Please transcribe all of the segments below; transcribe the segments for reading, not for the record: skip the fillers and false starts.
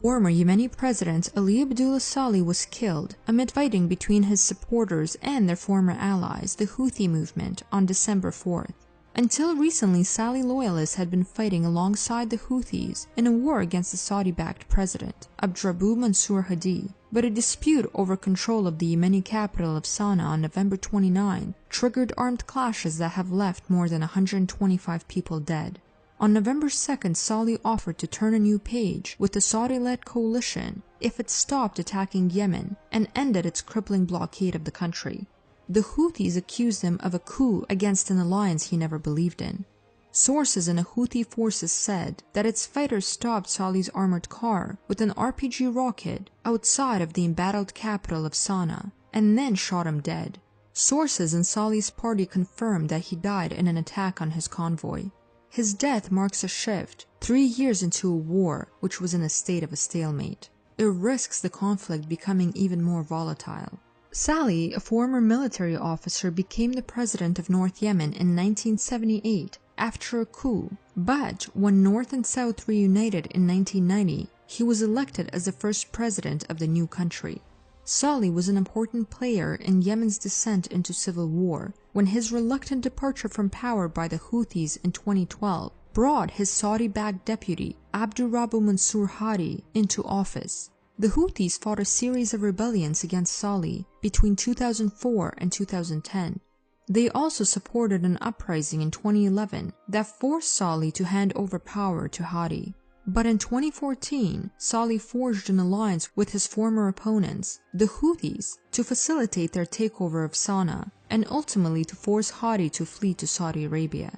Former Yemeni President Ali Abdullah Saleh was killed amid fighting between his supporters and their former allies, the Houthi movement, on December 4th. Until recently, Saleh loyalists had been fighting alongside the Houthis in a war against the Saudi-backed president, Abdrabbu Mansur Hadi, but a dispute over control of the Yemeni capital of Sana'a on November 29 triggered armed clashes that have left more than 125 people dead. On November 2nd, Saleh offered to turn a new page with the Saudi-led coalition if it stopped attacking Yemen and ended its crippling blockade of the country. The Houthis accused him of a coup against an alliance he never believed in. Sources in the Houthi forces said that its fighters stopped Saleh's armored car with an RPG rocket outside of the embattled capital of Sana'a and then shot him dead. Sources in Saleh's party confirmed that he died in an attack on his convoy. His death marks a shift 3 years into a war which was in a state of a stalemate. It risks the conflict becoming even more volatile. Saleh, a former military officer, became the president of North Yemen in 1978 after a coup, but when North and South reunited in 1990, he was elected as the first president of the new country. Saleh was an important player in Yemen's descent into civil war when his reluctant departure from power by the Houthis in 2012 brought his Saudi-backed deputy, Abdrabbu Mansur Hadi, into office. The Houthis fought a series of rebellions against Saleh between 2004 and 2010. They also supported an uprising in 2011 that forced Saleh to hand over power to Hadi. But in 2014, Saleh forged an alliance with his former opponents, the Houthis, to facilitate their takeover of Sana'a and ultimately to force Hadi to flee to Saudi Arabia.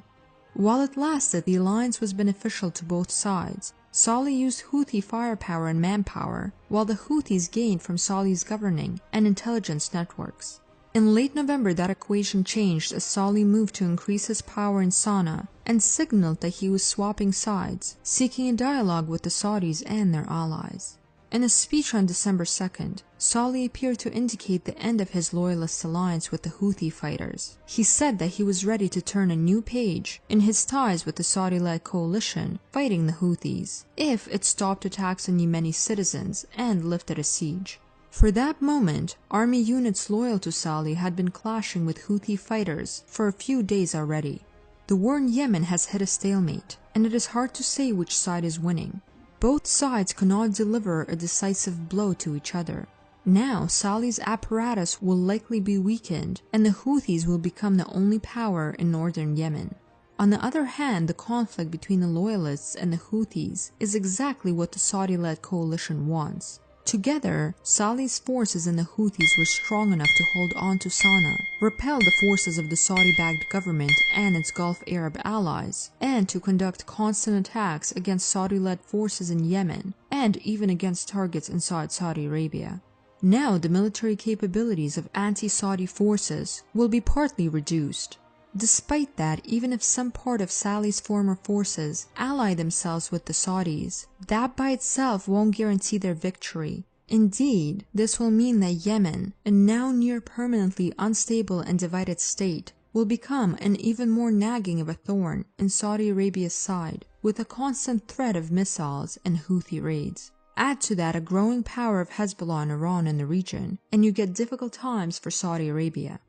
While it lasted, the alliance was beneficial to both sides. Saleh used Houthi firepower and manpower, while the Houthis gained from Saleh's governing and intelligence networks. In late November, that equation changed as Saleh moved to increase his power in Sana'a and signaled that he was swapping sides, seeking a dialogue with the Saudis and their allies. In a speech on December 2nd, Saleh appeared to indicate the end of his loyalist alliance with the Houthi fighters. He said that he was ready to turn a new page in his ties with the Saudi-led coalition fighting the Houthis, if it stopped attacks on Yemeni citizens and lifted a siege. For that moment, army units loyal to Saleh had been clashing with Houthi fighters for a few days already. The war in Yemen has hit a stalemate, and it is hard to say which side is winning. Both sides cannot deliver a decisive blow to each other. Now, Saleh's apparatus will likely be weakened, and the Houthis will become the only power in northern Yemen. On the other hand, the conflict between the loyalists and the Houthis is exactly what the Saudi-led coalition wants. Together, Saleh's forces and the Houthis were strong enough to hold on to Sana'a, repel the forces of the Saudi-backed government and its Gulf Arab allies, and to conduct constant attacks against Saudi-led forces in Yemen and even against targets inside Saudi Arabia. Now, the military capabilities of anti-Saudi forces will be partly reduced. Despite that, even if some part of Saleh's former forces ally themselves with the Saudis, that by itself won't guarantee their victory. Indeed, this will mean that Yemen, a now near permanently unstable and divided state, will become an even more nagging of a thorn in Saudi Arabia's side, with a constant threat of missiles and Houthi raids. Add to that a growing power of Hezbollah and Iran in the region, and you get difficult times for Saudi Arabia.